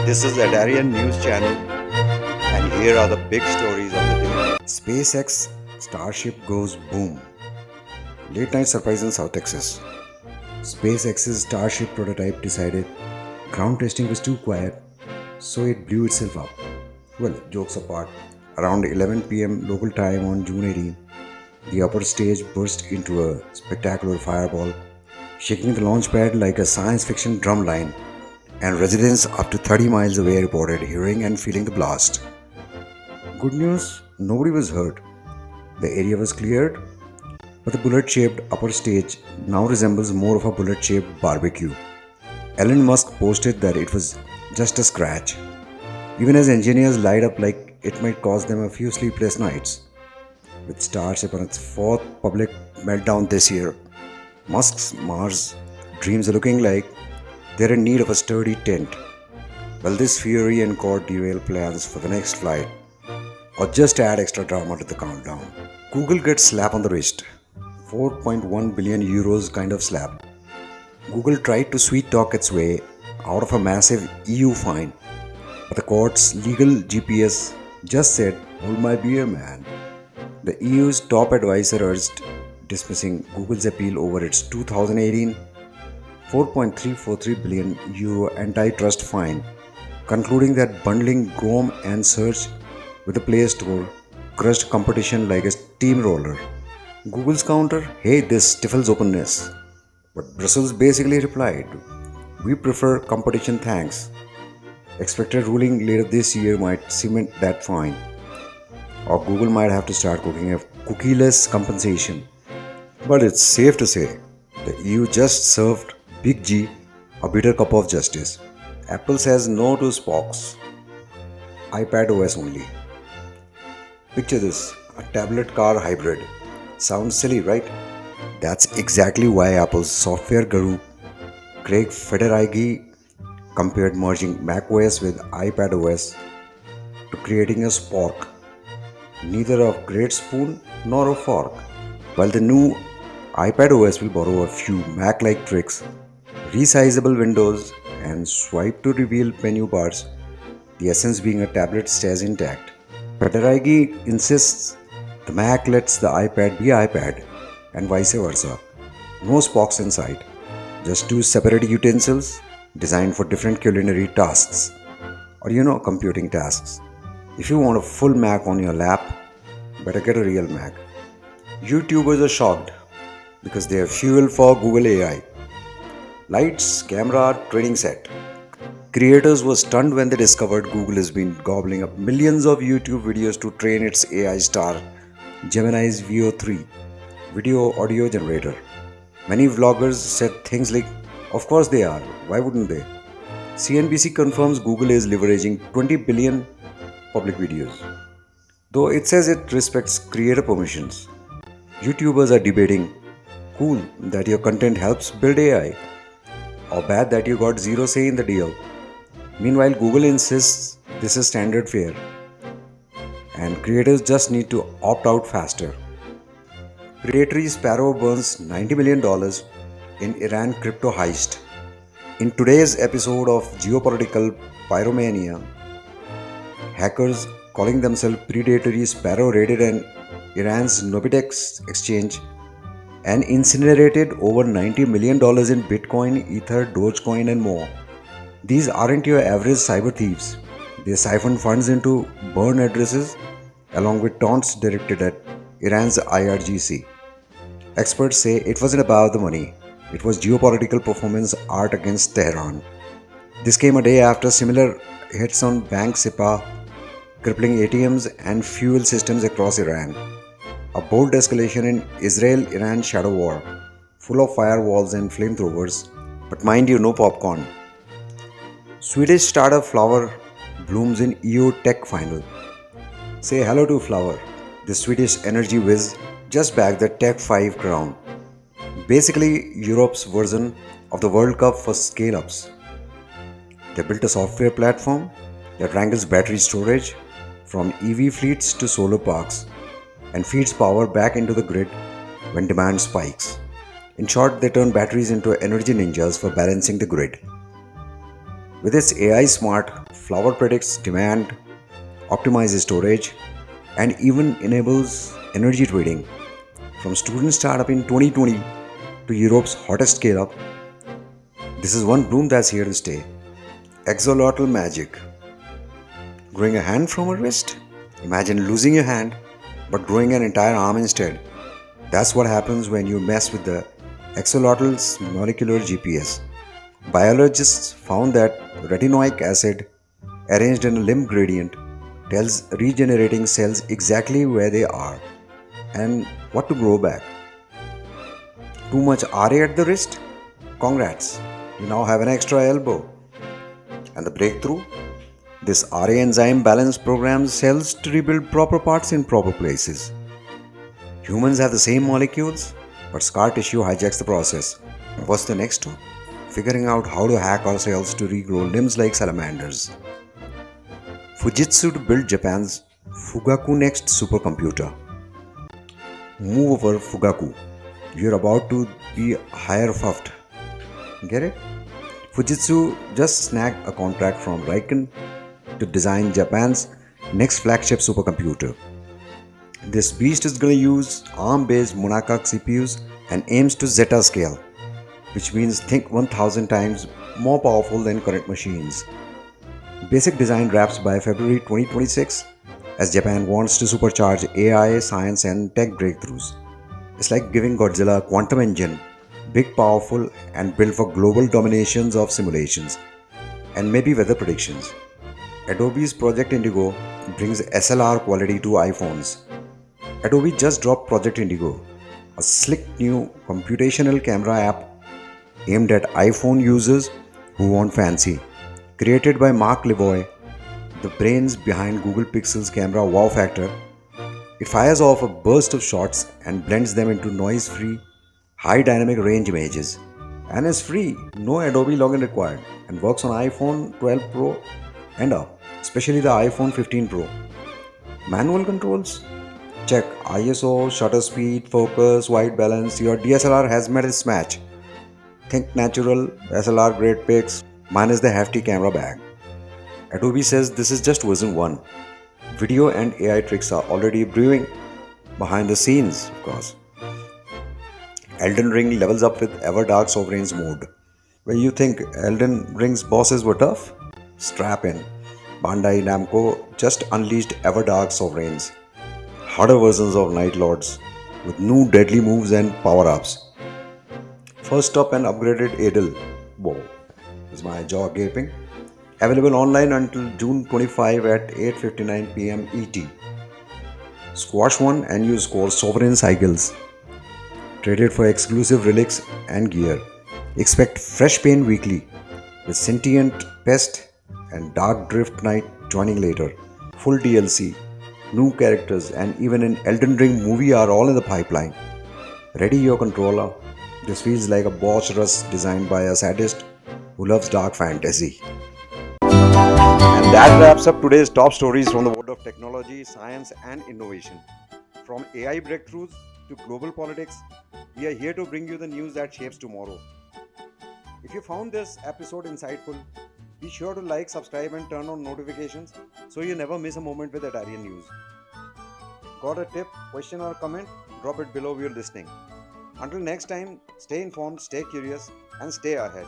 This is Atarion News Channel, and here are the big stories of the day. SpaceX Starship goes boom. Late night surprise in South Texas. SpaceX's Starship prototype decided ground testing was too quiet, so it blew itself up. Well, jokes apart, around 11 p.m. local time on June 18, the upper stage burst into a spectacular fireball, shaking the launch pad like a science fiction drum line, and residents up to 30 miles away reported hearing and feeling the blast. Good news, nobody was hurt. The area was cleared, but the bullet shaped upper stage now resembles more of a bullet shaped barbecue. Elon Musk posted that it was just a scratch, even as engineers light up like it might cost them a few sleepless nights. With Starship on its fourth public meltdown this year, Musk's Mars dreams are looking like they're in need of a sturdy tent. Will this fury and court derail plans for the next flight, or just add extra drama to the countdown? Google gets slap on the wrist. 4.1 billion euros kind of slap. Google tried to sweet talk its way out of a massive EU fine, but the court's legal GPS just said, "Hold my beer, man." The EU's top advisor urged dismissing Google's appeal over its 2018 4.343 billion euro antitrust fine, concluding that bundling Chrome and Search with the Play Store crushed competition like a steamroller. Google's counter, "Hey, this stifles openness." But Brussels basically replied, "We prefer competition, thanks." Expected ruling later this year might cement that fine, or Google might have to start cooking a cookieless compensation. But it's safe to say the EU just served Big G a bitter cup of justice. Apple says no to Sporks, iPad OS only. Picture this, a tablet car hybrid. Sounds silly, right? That's exactly why Apple's software guru Craig Federighi compared merging macOS with iPadOS to creating a Spork, neither a great spoon nor a fork. While the new iPadOS will borrow a few Mac-like tricks, resizable windows, and swipe to reveal menu bars, the essence being a tablet stays intact. Federighi insists the Mac lets the iPad be iPad and vice versa. No Spocks in sight, just two separate utensils designed for different culinary tasks, or computing tasks. If you want a full Mac on your lap, better get a real Mac. YouTubers are shocked because they have fuel for Google AI. Lights, camera, training set. Creators were stunned when they discovered Google has been gobbling up millions of YouTube videos to train its AI star, Gemini's Veo 3 video audio generator. Many vloggers said things like, "Of course they are, why wouldn't they?" CNBC confirms Google is leveraging 20 billion public videos, though it says it respects creator permissions. YouTubers are debating, cool that your content helps build AI, or bad that you got zero say in the deal. Meanwhile, Google insists this is standard fare, and creators just need to opt out faster. Predatory Sparrow burns $90 million in Iran crypto heist. In today's episode of Geopolitical Pyromania, hackers calling themselves Predatory Sparrow raided Iran's Nobitex exchange and incinerated over $90 million in Bitcoin, Ether, Dogecoin, and more. These aren't your average cyber thieves. They siphon funds into burn addresses along with taunts directed at Iran's IRGC. Experts say it wasn't about the money, it was geopolitical performance art against Tehran. This came a day after similar hits on Bank Sipah, crippling ATMs and fuel systems across Iran. A bold escalation in Israel-Iran shadow war, full of firewalls and flamethrowers, but mind you, no popcorn. Swedish startup Flower blooms in EU Tech Final. Say hello to Flower. The Swedish energy whiz just bagged the Tech 5 crown. Basically, Europe's version of the World Cup for scale-ups. They built a software platform that wrangles battery storage from EV fleets to solar parks and feeds power back into the grid when demand spikes. In short, they turn batteries into energy ninjas for balancing the grid. With its AI smart, Flower predicts demand, optimizes storage, and even enables energy trading. From student startup in 2020 to Europe's hottest scale up, this is one bloom that's here to stay. Axolotl magic. Growing a hand from a wrist? Imagine losing your hand but growing an entire arm instead. That's what happens when you mess with the axolotl's molecular GPS. Biologists found that retinoic acid arranged in a limb gradient tells regenerating cells exactly where they are and what to grow back. Too much RA at the wrist? Congrats, you now have an extra elbow. And the breakthrough? This RA enzyme balance programs cells to rebuild proper parts in proper places. Humans have the same molecules, but scar tissue hijacks the process. What's the next step? Figuring out how to hack our cells to regrow limbs like salamanders. Fujitsu to build Japan's Fugaku Next supercomputer. Move over Fugaku. You're about to be higher fuffed. Get it? Fujitsu just snagged a contract from Riken to design Japan's next flagship supercomputer. This beast is going to use ARM-based Monaka CPUs and aims to Zeta scale, which means think 1000 times more powerful than current machines. Basic design wraps by February 2026 as Japan wants to supercharge AI, science and tech breakthroughs. It's like giving Godzilla a quantum engine, big, powerful and built for global dominations of simulations and maybe weather predictions. Adobe's Project Indigo brings SLR quality to iPhones. Adobe just dropped Project Indigo, a slick new computational camera app aimed at iPhone users who want fancy. Created by Mark Levoy, the brains behind Google Pixel's camera wow factor, it fires off a burst of shots and blends them into noise-free, high dynamic range images. And is free, no Adobe login required, and works on iPhone 12 Pro and up, especially the iPhone 15 Pro. Manual controls? Check ISO, shutter speed, focus, white balance. Your DSLR has met its match. Think natural, SLR great pics, minus the hefty camera bag. Adobe says this is just version 1. Video and AI tricks are already brewing behind the scenes, of course. Elden Ring levels up with Ever Dark Sovereigns mode. When you think Elden Ring's bosses were tough? Strap in. Bandai Namco just unleashed Ever Dark Sovereigns, harder versions of Night Lords with new deadly moves and power-ups. First up, an upgraded Adel. Whoa, is my jaw gaping? Available online until June 25 at 8:59 p.m. ET. Squash one and use code Sovereign Sigils. Traded for exclusive relics and gear. Expect fresh pain weekly with Sentient Pest and Dark Drift Knight joining later. Full DLC, new characters and even an Elden Ring movie are all in the pipeline. Ready your controller. This feels like a boss rush designed by a sadist who loves dark fantasy. And that wraps up today's top stories from the world of technology, science and innovation. From AI breakthroughs to global politics, we are here to bring you the news that shapes tomorrow. If you found this episode insightful, be sure to like, subscribe and turn on notifications so you never miss a moment with Atarion News. Got a tip, question or comment? Drop it below if you're listening. Until next time, stay informed, stay curious and stay ahead.